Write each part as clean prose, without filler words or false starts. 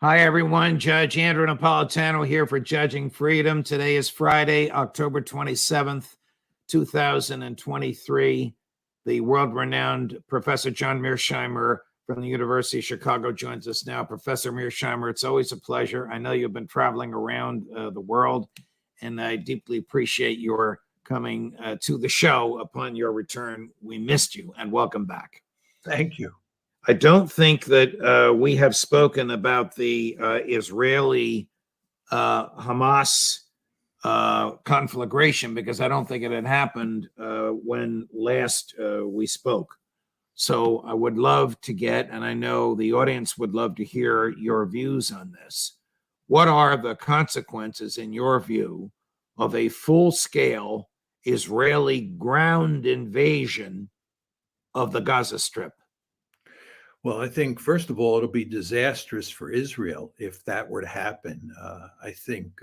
Hi, everyone. Judge Andrew Napolitano here for Judging Freedom. Today is Friday, October 27th, 2023. The world-renowned Professor John Mearsheimer from the University of Chicago joins us now. Professor Mearsheimer, it's always a pleasure. I know you've been traveling around the world, and I deeply appreciate your coming to the show upon your return. We missed you, and welcome back. Thank you. I don't think that we have spoken about the Israeli Hamas conflagration, because I don't think it had happened when last we spoke. So I would love to get, and I know the audience would love to hear your views on this. What are the consequences, in your view, of a full-scale Israeli ground invasion of the Gaza Strip? Well, I think, first of all, it'll be disastrous for Israel if that were to happen. I think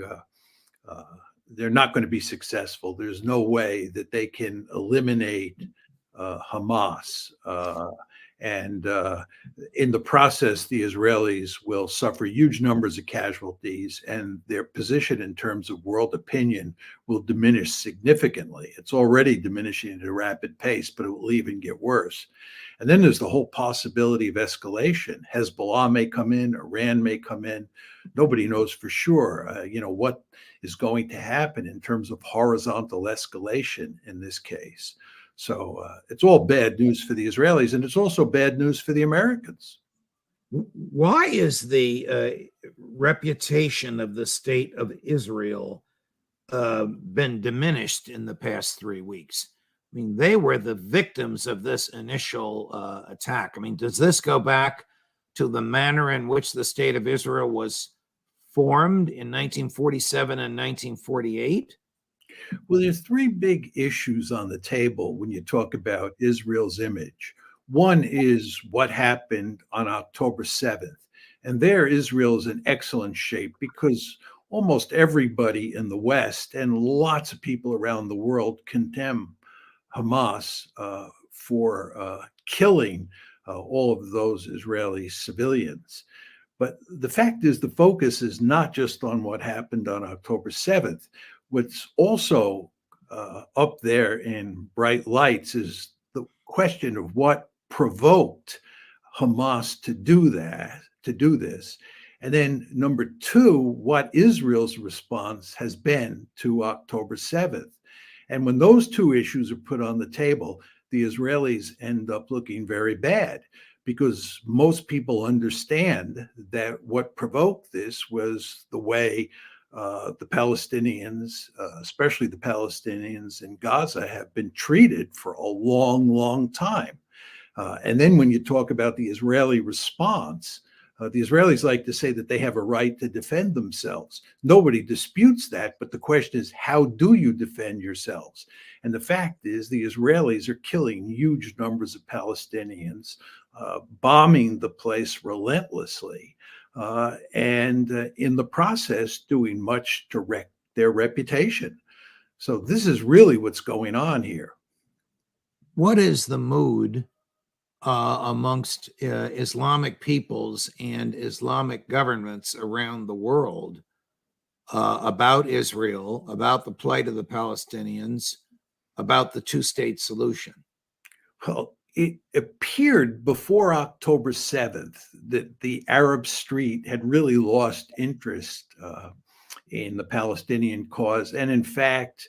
they're not going to be successful. There's no way that they can eliminate Hamas. And in the process, the Israelis will suffer huge numbers of casualties, and their position in terms of world opinion will diminish significantly. It's already diminishing at a rapid pace, but it will even get worse. And then there's the whole possibility of escalation. Hezbollah may come in, Iran may come in. Nobody knows for sure, what is going to happen in terms of horizontal escalation in this case. So it's all bad news for the Israelis, and it's also bad news for the Americans. Why is the reputation of the state of Israel been diminished in the past 3 weeks? I mean, they were the victims of this initial attack. I mean, does this go back to the manner in which the state of Israel was formed in 1947 and 1948? Well, there's three big issues on the table when you talk about Israel's image. One is what happened on October 7th. And there, Israel is in excellent shape because almost everybody in the West and lots of people around the world condemn Hamas for killing all of those Israeli civilians. But the fact is, the focus is not just on what happened on October 7th. What's also up there in bright lights is the question of what provoked Hamas to do this. And then number two, what Israel's response has been to October 7th. And when those two issues are put on the table, the Israelis end up looking very bad, because most people understand that what provoked this was the way the Palestinians, especially the Palestinians in Gaza, have been treated for a long, long time. And then when you talk about the Israeli response, the Israelis like to say that they have a right to defend themselves. Nobody disputes that, but the question is, how do you defend yourselves? And the fact is, the Israelis are killing huge numbers of Palestinians, bombing the place relentlessly, and in the process doing much to wreck their reputation. So this is really what's going on here. What is the mood amongst Islamic peoples and Islamic governments around the world about Israel, about the plight of the Palestinians, about the two-state solution? Well, it appeared before October 7th that the Arab street had really lost interest in the Palestinian cause. And in fact,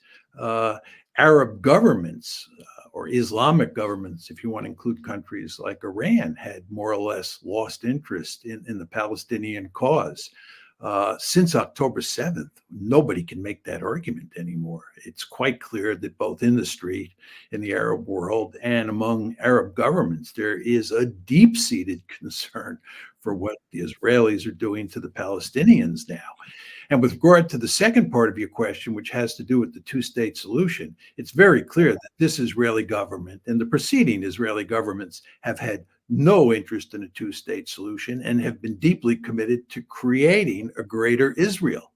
Arab governments, or Islamic governments, if you want to include countries like Iran, had more or less lost interest in the Palestinian cause. Since October 7th, nobody can make that argument anymore. It's quite clear that both in the street, in the Arab world, and among Arab governments, there is a deep-seated concern for what the Israelis are doing to the Palestinians now. And with regard to the second part of your question, which has to do with the two-state solution, it's very clear that this Israeli government and the preceding Israeli governments have had no interest in a two-state solution and have been deeply committed to creating a greater Israel.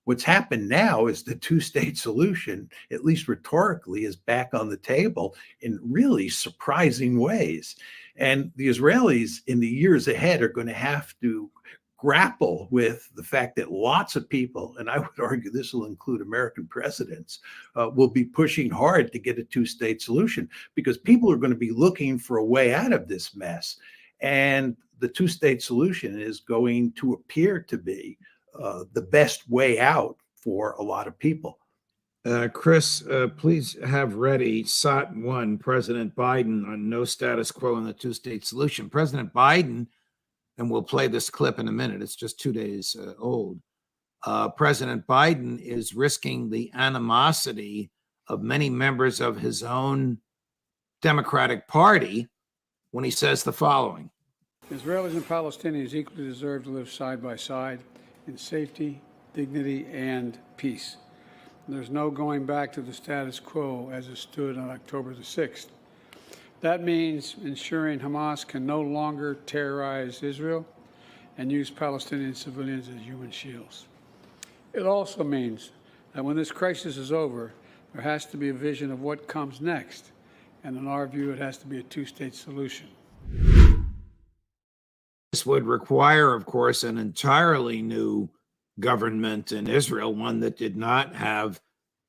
What's happened now is the two-state solution, at least rhetorically, is back on the table in really surprising ways. And the Israelis in the years ahead are going to have to grapple with the fact that lots of people, and I would argue this will include American presidents, will be pushing hard to get a two-state solution, because people are going to be looking for a way out of this mess. And the two-state solution is going to appear to be the best way out for a lot of people. Chris, please have ready SOT 1, President Biden on no status quo in the two-state solution. President Biden, and we'll play this clip in a minute, it's just 2 days old. President Biden is risking the animosity of many members of his own Democratic Party when he says the following. Israelis and Palestinians equally deserve to live side by side in safety, dignity, and peace. There's no going back to the status quo as it stood on October the 6th. That means ensuring Hamas can no longer terrorize Israel and use Palestinian civilians as human shields. It also means that when this crisis is over, there has to be a vision of what comes next. And in our view, it has to be a two-state solution. This would require, of course, an entirely new government in Israel, one that did not have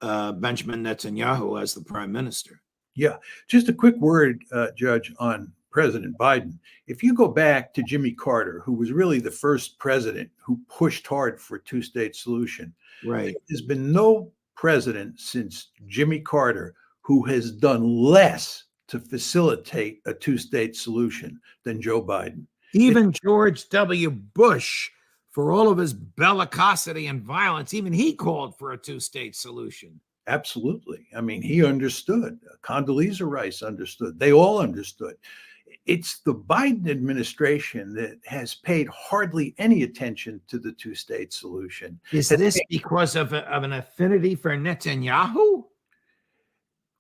Benjamin Netanyahu as the prime minister. Yeah, just a quick word, Judge, on President Biden. If you go back to Jimmy Carter, who was really the first president who pushed hard for a two-state solution, right? There's been no president since Jimmy Carter who has done less to facilitate a two-state solution than Joe Biden. Even George W. Bush, for all of his bellicosity and violence, even he called for a two-state solution. Absolutely. I mean, he understood. Condoleezza Rice understood. They all understood. It's the Biden administration that has paid hardly any attention to the two-state solution. Is this because of an affinity for Netanyahu?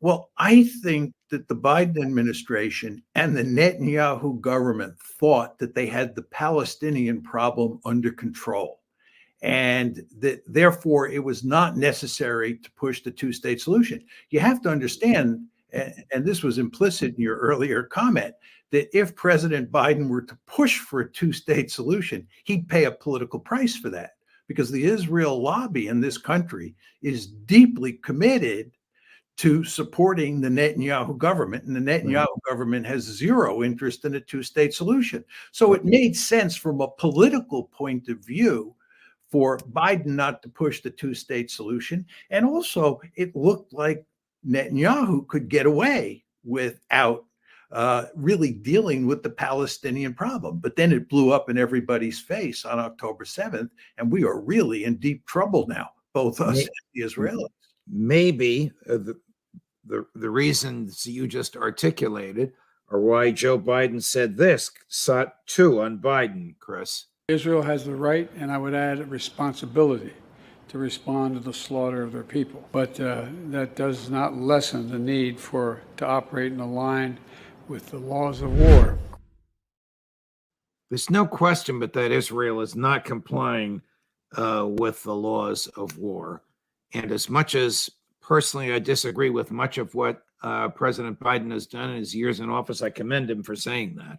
Well, I think that the Biden administration and the Netanyahu government thought that they had the Palestinian problem under control, and that therefore it was not necessary to push the two-state solution. You have to understand, and this was implicit in your earlier comment, that if President Biden were to push for a two-state solution, he'd pay a political price for that, because the Israel lobby in this country is deeply committed to supporting the Netanyahu government, and the Netanyahu government has zero interest in a two-state solution. So it made sense from a political point of view for Biden not to push the two-state solution. And also, it looked like Netanyahu could get away without really dealing with the Palestinian problem. But then it blew up in everybody's face on October 7th, and we are really in deep trouble now, both us and the Israelis. Maybe the reasons you just articulated are why Joe Biden said this. SOT 2 on Biden, Chris. Israel has the right, and I would add a responsibility, to respond to the slaughter of their people. But that does not lessen the need to operate in line with the laws of war. There's no question but that Israel is not complying with the laws of war. And as much as personally I disagree with much of what President Biden has done in his years in office, I commend him for saying that.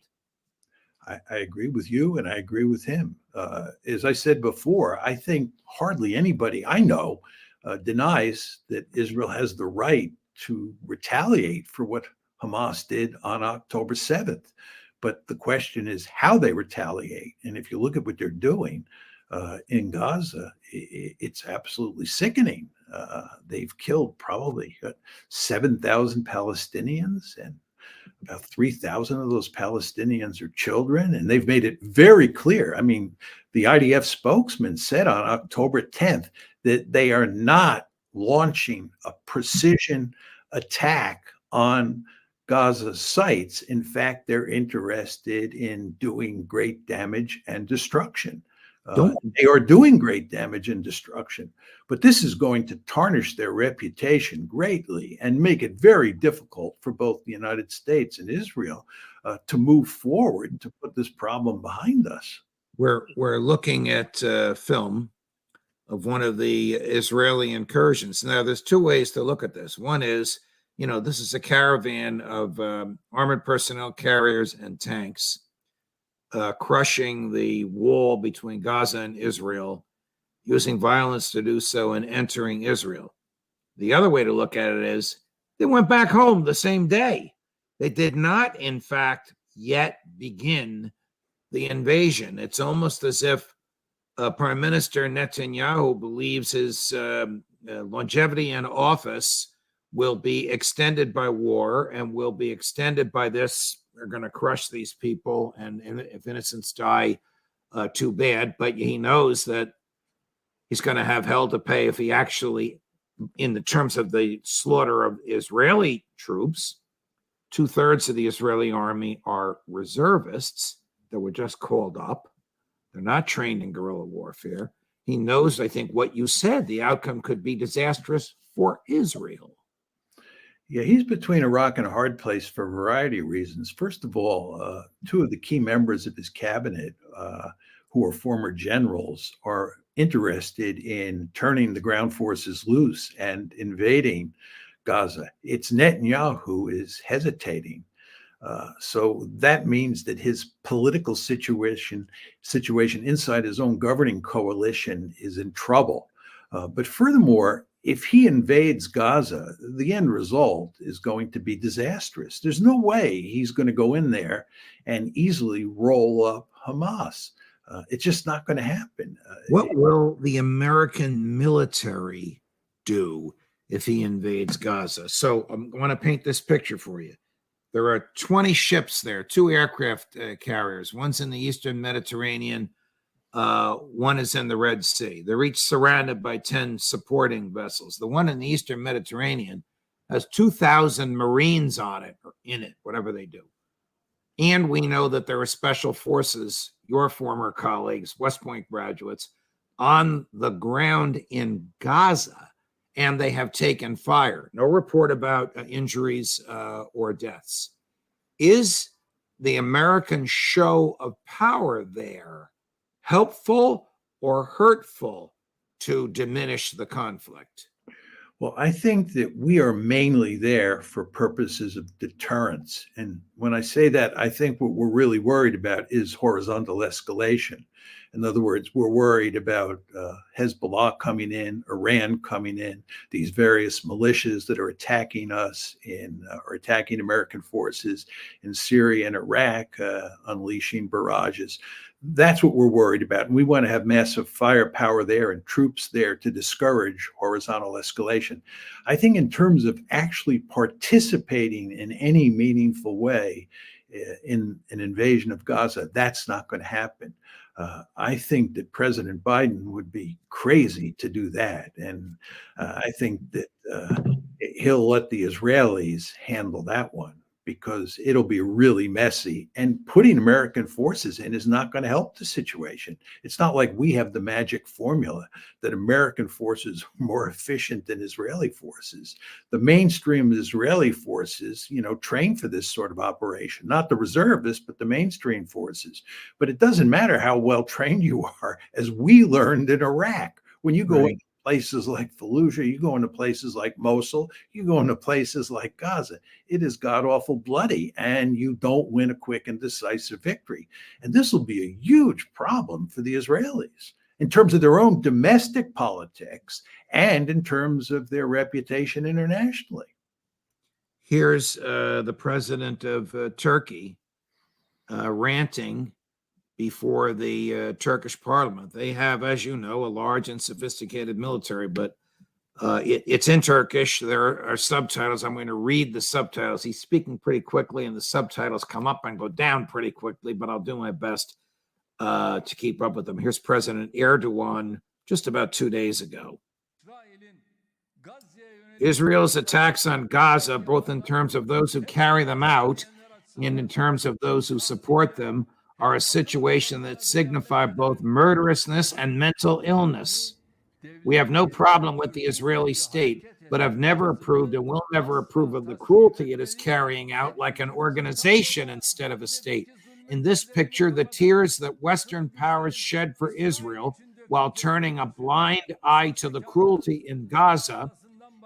I agree with you, and I agree with him. As I said before, I think hardly anybody I know denies that Israel has the right to retaliate for what Hamas did on October 7th. But the question is how they retaliate. And if you look at what they're doing in Gaza, it's absolutely sickening. They've killed probably 7,000 Palestinians, and about 3,000 of those Palestinians are children, and they've made it very clear. I mean, the IDF spokesman said on October 10th that they are not launching a precision attack on Gaza sites. In fact, they're interested in doing great damage and destruction. They are doing great damage and destruction, but this is going to tarnish their reputation greatly and make it very difficult for both the United States and Israel to move forward to put this problem behind us. We're looking at film of one of the Israeli incursions. Now, there's two ways to look at this. One is, this is a caravan of armored personnel carriers and tanks crushing the wall between Gaza and Israel, using violence to do so and entering Israel. The other way to look at it is they went back home the same day. They did not, in fact, yet begin the invasion. It's almost as if Prime Minister Netanyahu believes his longevity in office will be extended by war and will be extended by this. They're going to crush these people, and if innocents die, too bad. But he knows that he's going to have hell to pay if he actually, in the terms of the slaughter of Israeli troops, 2/3 of the Israeli army are reservists that were just called up. They're not trained in guerrilla warfare. He knows, I think, what you said, the outcome could be disastrous for Israel. Yeah, he's between a rock and a hard place for a variety of reasons. First of all, two of the key members of his cabinet, who are former generals, are interested in turning the ground forces loose and invading Gaza. It's Netanyahu who is hesitating. So that means that his political situation inside his own governing coalition is in trouble. But furthermore, if he invades Gaza, the end result is going to be disastrous. There's no way he's going to go in there and easily roll up Hamas. It's just not going to happen. What will the American military do if he invades Gaza? So I want to paint this picture for you. There are 20 ships there, 2 aircraft carriers. One's in the Eastern Mediterranean. One is in the Red Sea. They're each surrounded by 10 supporting vessels. The one in the Eastern Mediterranean has 2,000 Marines on it, or in it, whatever they do. And we know that there are special forces, your former colleagues, West Point graduates, on the ground in Gaza, and they have taken fire. No report about injuries or deaths. Is the American show of power there helpful or hurtful to diminish the conflict? Well, I think that we are mainly there for purposes of deterrence. And when I say that, I think what we're really worried about is horizontal escalation. In other words, we're worried about Hezbollah coming in, Iran coming in, these various militias that are attacking us or attacking American forces in Syria and Iraq, unleashing barrages. That's what we're worried about. And we want to have massive firepower there and troops there to discourage horizontal escalation. I think in terms of actually participating in any meaningful way in an invasion of Gaza, that's not going to happen. I think that President Biden would be crazy to do that. And I think that he'll let the Israelis handle that one, because it'll be really messy. And putting American forces in is not going to help the situation. It's not like we have the magic formula that American forces are more efficient than Israeli forces. The mainstream Israeli forces, train for this sort of operation, not the reservists, but the mainstream forces. But it doesn't matter how well trained you are, as we learned in Iraq. When you go into places like Fallujah, you go into places like Mosul, you go into places like Gaza, it is god-awful bloody, and you don't win a quick and decisive victory. And this will be a huge problem for the Israelis in terms of their own domestic politics and in terms of their reputation internationally. Here's the president of Turkey ranting before the Turkish parliament. They have, as you know, a large and sophisticated military, but it's in Turkish. There are subtitles. I'm going to read the subtitles. He's speaking pretty quickly, and the subtitles come up and go down pretty quickly, but I'll do my best to keep up with them. Here's President Erdogan just about 2 days ago. Israel's attacks on Gaza, both in terms of those who carry them out and in terms of those who support them, are a situation that signify both murderousness and mental illness. We have no problem with the Israeli state, but have never approved and will never approve of the cruelty it is carrying out like an organization instead of a state. In this picture, the tears that Western powers shed for Israel while turning a blind eye to the cruelty in Gaza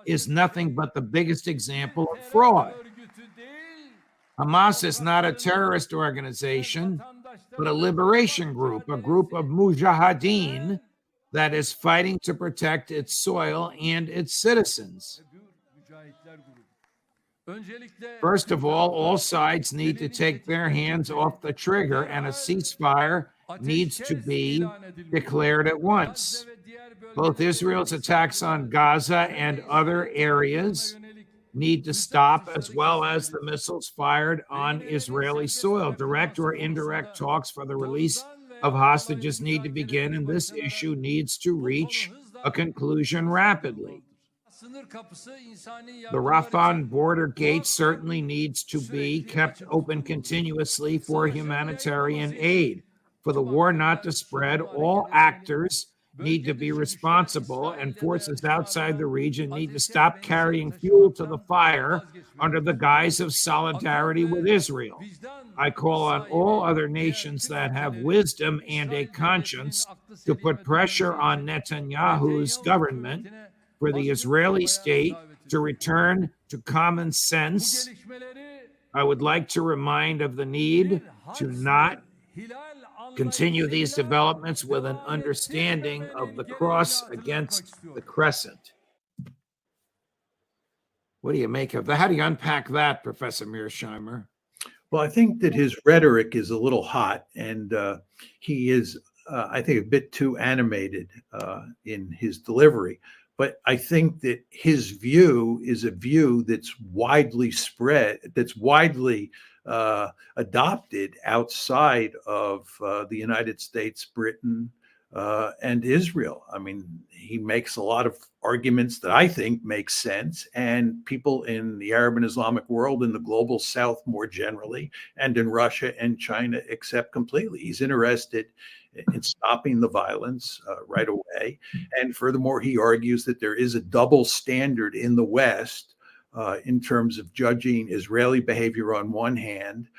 is nothing but the biggest example of fraud. Hamas is not a terrorist organization, but a liberation group, a group of mujahideen that is fighting to protect its soil and its citizens. First of all sides need to take their hands off the trigger, and a ceasefire needs to be declared at once. Both Israel's attacks on Gaza and other areas need to stop, as well as the missiles fired on Israeli soil. Direct or indirect talks for the release of hostages need to begin, and this issue needs to reach a conclusion rapidly. The Rafah border gate certainly needs to be kept open continuously for humanitarian aid. For the war not to spread, all actors need to be responsible, and forces outside the region need to stop carrying fuel to the fire under the guise of solidarity with Israel. I call on all other nations that have wisdom and a conscience to put pressure on Netanyahu's government for the Israeli state to return to common sense. I would like to remind of the need to not continue these developments with an understanding of the cross against the crescent. What do you make of that? How do you unpack that, Professor Mearsheimer? Well, I think that his rhetoric is a little hot, and he is, I think, a bit too animated in his delivery. But I think that his view is a view that's widely spread, that's widely adopted outside of the United States, Britain, and Israel. I mean, he makes a lot of arguments that I think make sense, and people in the Arab and Islamic world, in the global South more generally, and in Russia and China accept completely. He's interested in stopping the violence right away. And furthermore, he argues that there is a double standard in the West in terms of judging Israeli behavior on one hand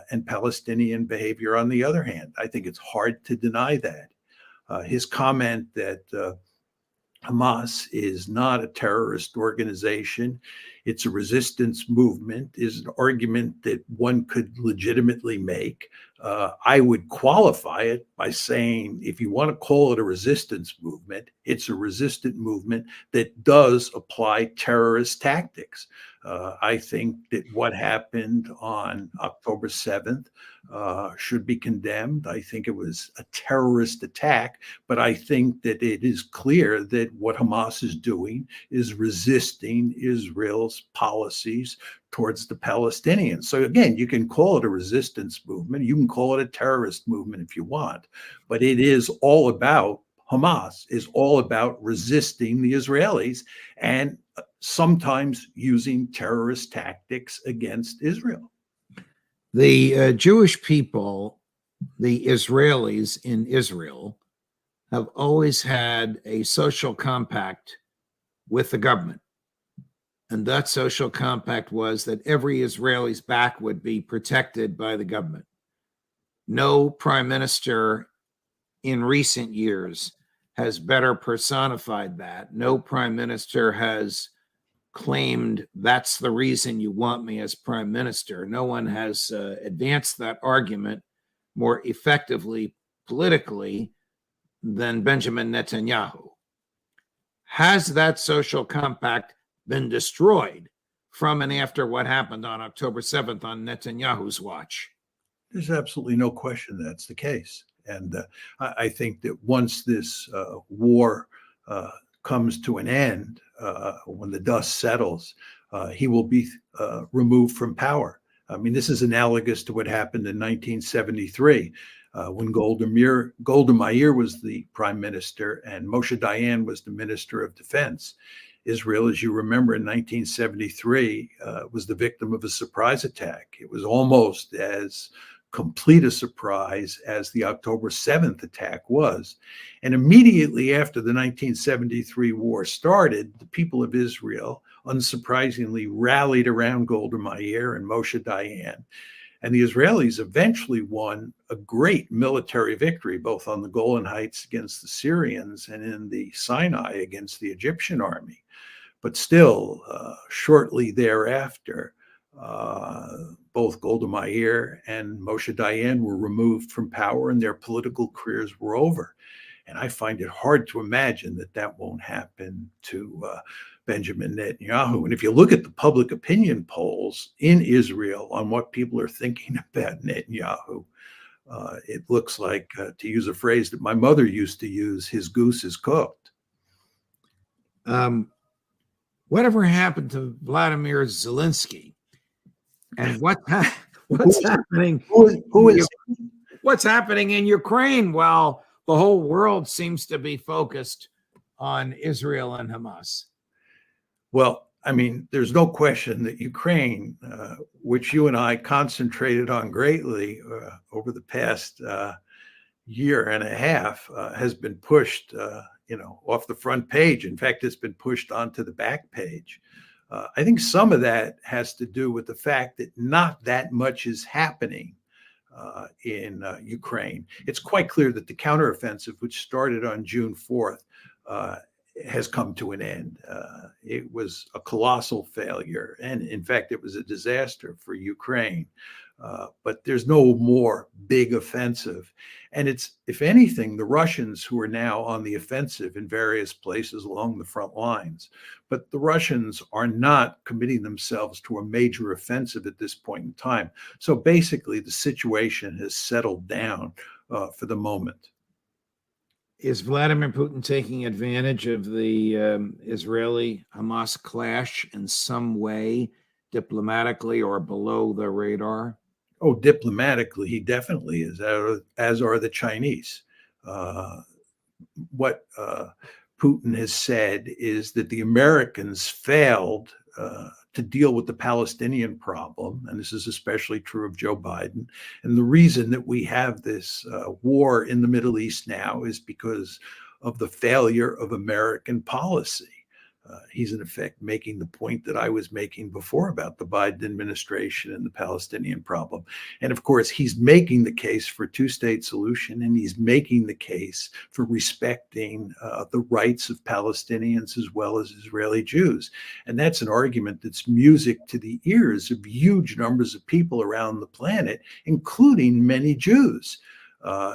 and Palestinian behavior on the other hand. I think it's hard to deny that. His comment that Hamas is not a terrorist organization, it's a resistance movement, is an argument that one could legitimately make. I would qualify it by saying, if you want to call it a resistance movement, it's a resistant movement that does apply terrorist tactics. I think that what happened on October 7th should be condemned. I think it was a terrorist attack, but I think that it is clear that what Hamas is doing is resisting Israel's policies towards the Palestinians. So again, you can call it a resistance movement, you can call it a terrorist movement if you want, but it is all about, Hamas is all about resisting the Israelis and sometimes using terrorist tactics against Israel. The Jewish people, the Israelis in Israel, have always had a social compact with the government. And that social compact was that every Israeli's back would be protected by the government. No prime minister in recent years has better personified that. No prime minister has claimed that's the reason you want me as prime minister. No one has advanced that argument more effectively politically than Benjamin Netanyahu. Has that social compact been destroyed from and after what happened on October 7th on Netanyahu's watch? There's absolutely no question that's the case. And I think that once this war comes to an end, when the dust settles, he will be removed from power. I mean, this is analogous to what happened in 1973 when Golda Meir was the prime minister and Moshe Dayan was the minister of defense. Israel, as you remember, in 1973 was the victim of a surprise attack. It was almost as complete a surprise as the October 7th attack was. And immediately after the 1973 war started, the people of Israel, unsurprisingly, rallied around Golda Meir and Moshe Dayan. And the Israelis eventually won a great military victory, both on the Golan Heights against the Syrians and in the Sinai against the Egyptian army. But still, shortly thereafter, both Golda Meir and Moshe Dayan were removed from power and their political careers were over. And I find it hard to imagine that that won't happen to Benjamin Netanyahu. And if you look at the public opinion polls in Israel on what people are thinking about Netanyahu, it looks like, to use a phrase that my mother used to use, his goose is cooked. Whatever happened to Vladimir Zelensky? And what's happening? What's happening in Ukraine while the whole world seems to be focused on Israel and Hamas? Well, I mean, there's no question that Ukraine, which you and I concentrated on greatly over the past year and a half, has been pushed, off the front page. In fact, it's been pushed onto the back page. I think some of that has to do with the fact that not that much is happening in Ukraine. It's quite clear that the counteroffensive, which started on June 4th, has come to an end. It was a colossal failure. And in fact, it was a disaster for Ukraine. But there's no more big offensive. And it's, if anything, the Russians who are now on the offensive in various places along the front lines. But the Russians are not committing themselves to a major offensive at this point in time. So basically, the situation has settled down for the moment. Is Vladimir Putin taking advantage of the Israeli-Hamas clash in some way, diplomatically or below the radar? Oh, diplomatically, he definitely is, as are the Chinese. What Putin has said is that the Americans failed to deal with the Palestinian problem, and this is especially true of Joe Biden. And the reason that we have this war in the Middle East now is because of the failure of American policy. He's in effect making the point that I was making before about the Biden administration and the Palestinian problem. And of course, he's making the case for a two-state solution, and he's making the case for respecting the rights of Palestinians as well as Israeli Jews. And that's an argument that's music to the ears of huge numbers of people around the planet, including many Jews.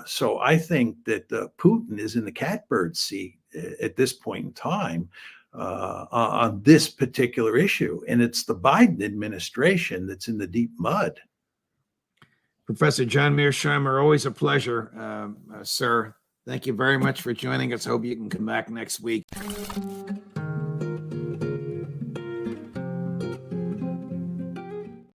So I think that Putin is in the catbird seat at this point in time on this particular issue. And it's the Biden administration that's in the deep mud. Professor John Mearsheimer, always a pleasure, sir. Thank you very much for joining us. Hope you can come back next week.